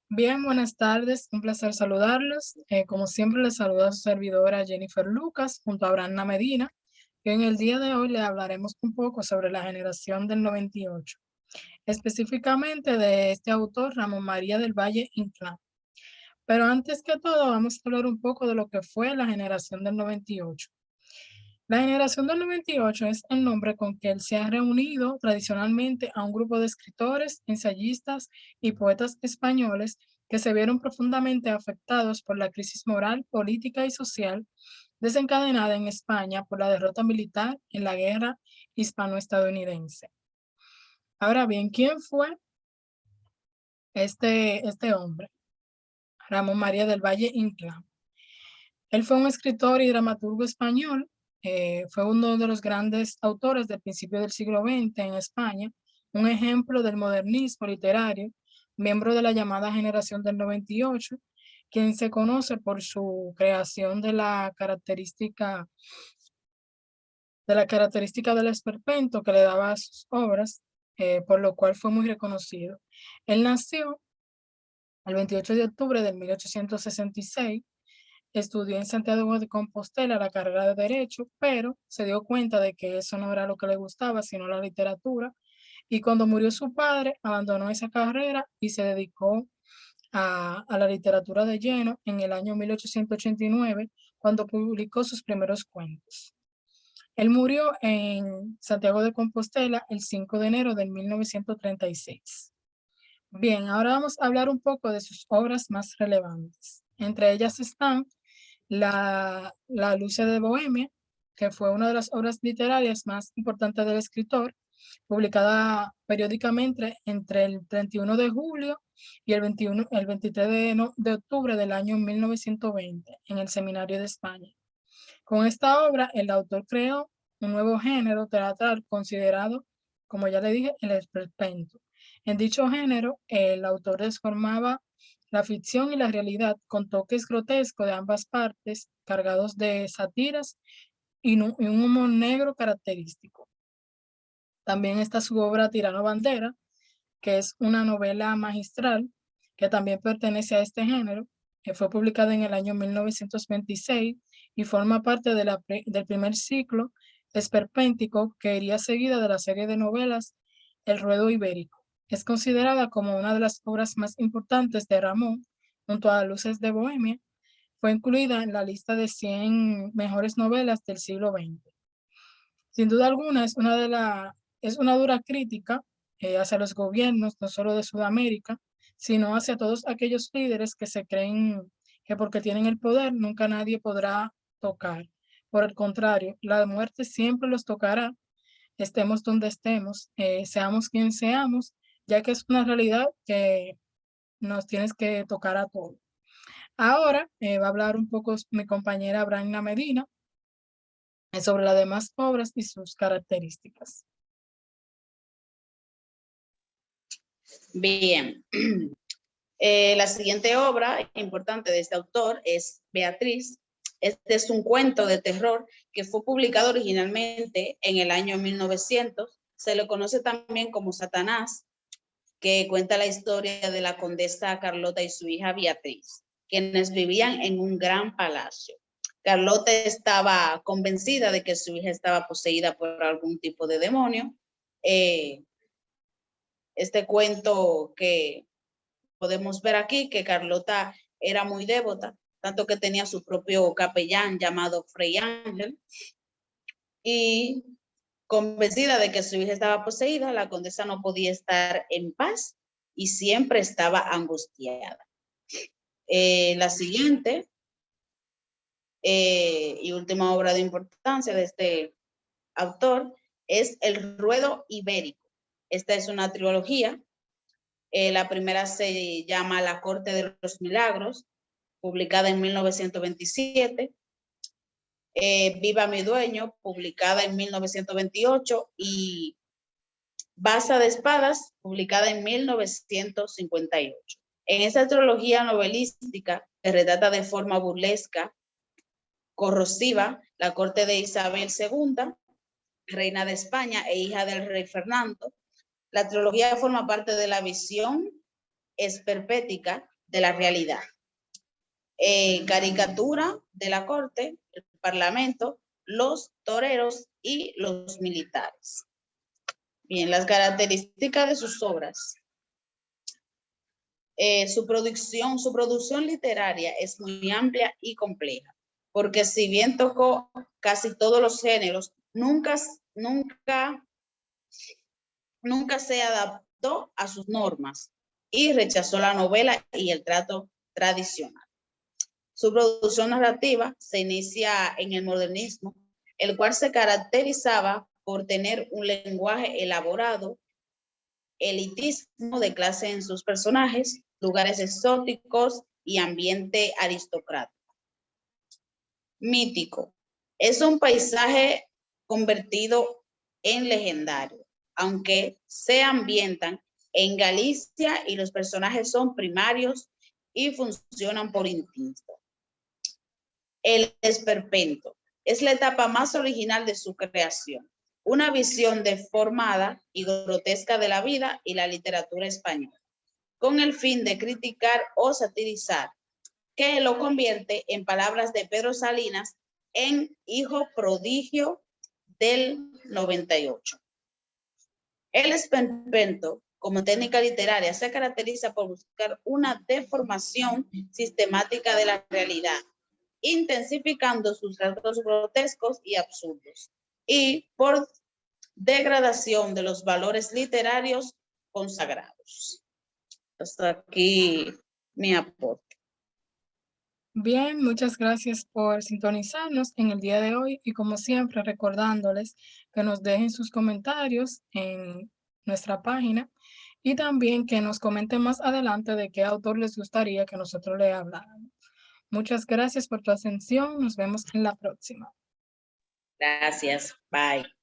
Bien, buenas tardes, un placer saludarlos. Como siempre, les saluda su servidora Jennifer Lucas junto a Branna Medina, que en el día de hoy le hablaremos un poco sobre la generación del 98, específicamente de este autor, Ramón María del Valle Inclán. Pero antes que todo, vamos a hablar un poco de lo que fue la generación del 98. La generación del 98 es el nombre con que él se ha reunido tradicionalmente a un grupo de escritores, ensayistas y poetas españoles que se vieron profundamente afectados por la crisis moral, política y social desencadenada en España por la derrota militar en la guerra hispano-estadounidense. Ahora bien, ¿quién fue este hombre? Ramón María del Valle Inclán. Él fue un escritor y dramaturgo español, fue uno de los grandes autores del principio del siglo XX en España, un ejemplo del modernismo literario, miembro de la llamada generación del 98, quien se conoce por su creación de la característica del esperpento que le daba a sus obras, por lo cual fue muy reconocido. Él nació el 28 de octubre de 1866. Estudió en Santiago de Compostela la carrera de Derecho, pero se dio cuenta de que eso no era lo que le gustaba, sino la literatura. Y cuando murió su padre, abandonó esa carrera y se dedicó a la literatura de lleno en el año 1889, cuando publicó sus primeros cuentos. Él murió en Santiago de Compostela el 5 de enero de 1936. Bien, ahora vamos a hablar un poco de sus obras más relevantes. Entre ellas están la Lucia de Bohemia, que fue una de las obras literarias más importantes del escritor, publicada periódicamente entre el 31 de julio y el 23 de octubre del año 1920 en el Seminario de España. Con esta obra, el autor creó un nuevo género teatral considerado, como ya le dije, el esperpento. En dicho género, el autor transformaba la ficción y la realidad con toques grotescos de ambas partes, cargados de sátiras y un humor negro característico. También está su obra Tirano Bandera, que es una novela magistral que también pertenece a este género, que fue publicada en el año 1926 y forma parte del primer ciclo esperpéntico que iría seguida de la serie de novelas El Ruedo Ibérico. Es considerada como una de las obras más importantes de Ramón, junto a Luces de Bohemia. Fue incluida en la lista de 100 mejores novelas del siglo XX. Sin duda alguna, es una dura crítica hacia los gobiernos, no solo de Sudamérica, sino hacia todos aquellos líderes que se creen que porque tienen el poder nunca nadie podrá tocar. Por el contrario, la muerte siempre los tocará, estemos donde estemos, seamos quien seamos, ya que es una realidad que nos tienes que tocar a todos. Ahora va a hablar un poco mi compañera Branna Medina sobre las demás obras y sus características. Bien, la siguiente obra importante de este autor es Beatriz. Este es un cuento de terror que fue publicado originalmente en el año 1900. Se le conoce también como Satanás, que cuenta la historia de la condesa Carlota y su hija Beatriz, quienes vivían en un gran palacio. Carlota estaba convencida de que su hija estaba poseída por algún tipo de demonio. Este cuento que podemos ver aquí, que Carlota era muy devota, tanto que tenía su propio capellán llamado Fray Ángel, y convencida de que su hija estaba poseída, la condesa no podía estar en paz y siempre estaba angustiada. La siguiente y última obra de importancia de este autor es El Ruedo Ibérico. Esta es una trilogía. La primera se llama La Corte de los Milagros, publicada en 1927. Viva mi dueño, publicada en 1928, y Baza de Espadas, publicada en 1958. En esta trilogía novelística se retrata de forma burlesca, corrosiva, la corte de Isabel II, reina de España e hija del rey Fernando. La trilogía forma parte de la visión esperpética de la realidad. Caricatura de la corte, el parlamento, los toreros y los militares. Bien, las características de sus obras. Su producción literaria es muy amplia y compleja, porque si bien tocó casi todos los géneros, nunca se adaptó a sus normas y rechazó la novela y el trato tradicional. Su producción narrativa se inicia en el modernismo, el cual se caracterizaba por tener un lenguaje elaborado, elitismo de clase en sus personajes, lugares exóticos y ambiente aristocrático. Mítico. Es un paisaje convertido en legendario, aunque se ambientan en Galicia y los personajes son primarios y funcionan por instinto. El esperpento es la etapa más original de su creación, una visión deformada y grotesca de la vida y la literatura española, con el fin de criticar o satirizar, que lo convierte, en palabras de Pedro Salinas, en hijo prodigio del 98. El esperpento, como técnica literaria, se caracteriza por buscar una deformación sistemática de la realidad, intensificando sus rasgos grotescos y absurdos, y por degradación de los valores literarios consagrados. Hasta aquí mi aporte. Bien, muchas gracias por sintonizarnos en el día de hoy y como siempre recordándoles que nos dejen sus comentarios en nuestra página y también que nos comenten más adelante de qué autor les gustaría que nosotros le habláramos. Muchas gracias por tu atención. Nos vemos en la próxima. Gracias. Bye.